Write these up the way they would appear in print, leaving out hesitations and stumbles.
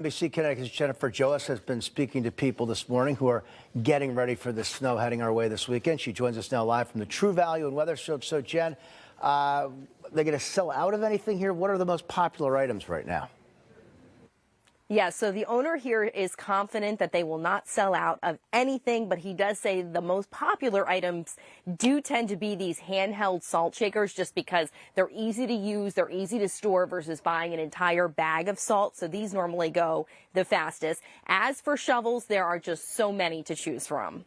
NBC Connecticut's Jennifer Joas has been speaking to people this morning who are getting ready for the snow heading our way this weekend. She joins us now live from the True Value in Wethersfield. So, Jen, they're going to sell out of anything here? What are the most popular items right now? Yeah, so the owner here is confident that they will not sell out of anything, but he does say the most popular items do tend to be these handheld salt shakers just because they're easy to use, they're easy to store versus buying an entire bag of salt. So these normally go the fastest. As for shovels, there are just so many to choose from.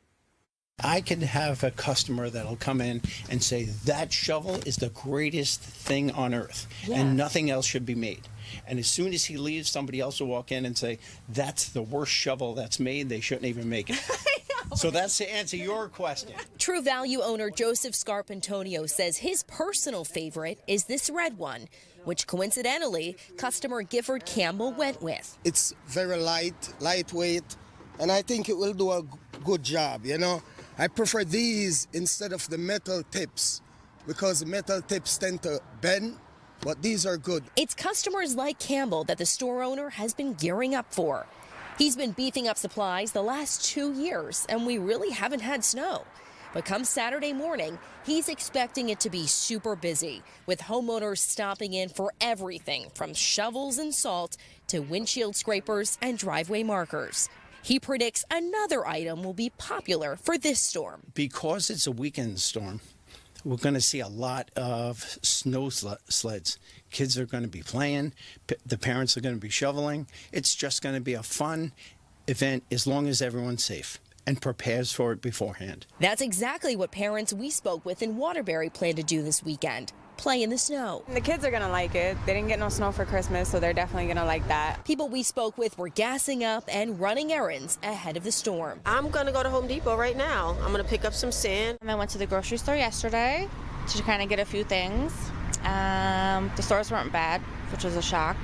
I can have a customer that'll come in and say that shovel is the greatest thing on earth and nothing else should be made. And as soon as he leaves, somebody else will walk in and say, that's the worst shovel that's made. They shouldn't even make it. So that's to answer your question. True Value owner Joseph Scarpantonio says his personal favorite is this red one, which coincidentally, customer Gifford Campbell went with. It's very lightweight, and I think it will do a good job, you know. I prefer these instead of the metal tips because the metal tips tend to bend, but these are good. It's customers like Campbell that the store owner has been gearing up for. He's been beefing up supplies the last 2 years, and we really haven't had snow. But come Saturday morning, he's expecting it to be super busy, with homeowners stopping in for everything from shovels and salt to windshield scrapers and driveway markers. He predicts another item will be popular for this storm. Because it's a weekend storm, we're going to see a lot of snow sleds. Kids are going to be playing. The parents are going to be shoveling. It's just going to be a fun event as long as everyone's safe and prepares for it beforehand. That's exactly what parents we spoke with in Waterbury plan to do this weekend. Play in the snow. The kids are going to like it. They didn't get no snow for Christmas, so they're definitely going to like that. People we spoke with were gassing up and running errands ahead of the storm. I'm going to go to Home Depot right now. I'm going to pick up some sand. I went to the grocery store yesterday to kind of get a few things. The stores weren't bad, which was a shock.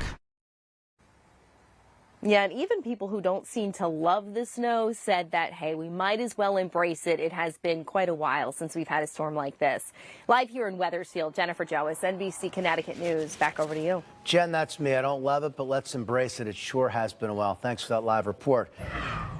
Yeah, and even people who don't seem to love the snow said that, hey, we might as well embrace it. It has been quite a while since we've had a storm like this. Live here in Wethersfield, Jennifer Joas, NBC Connecticut News. Back over to you. Jen, that's me. I don't love it, but let's embrace it. It sure has been a while. Thanks for that live report.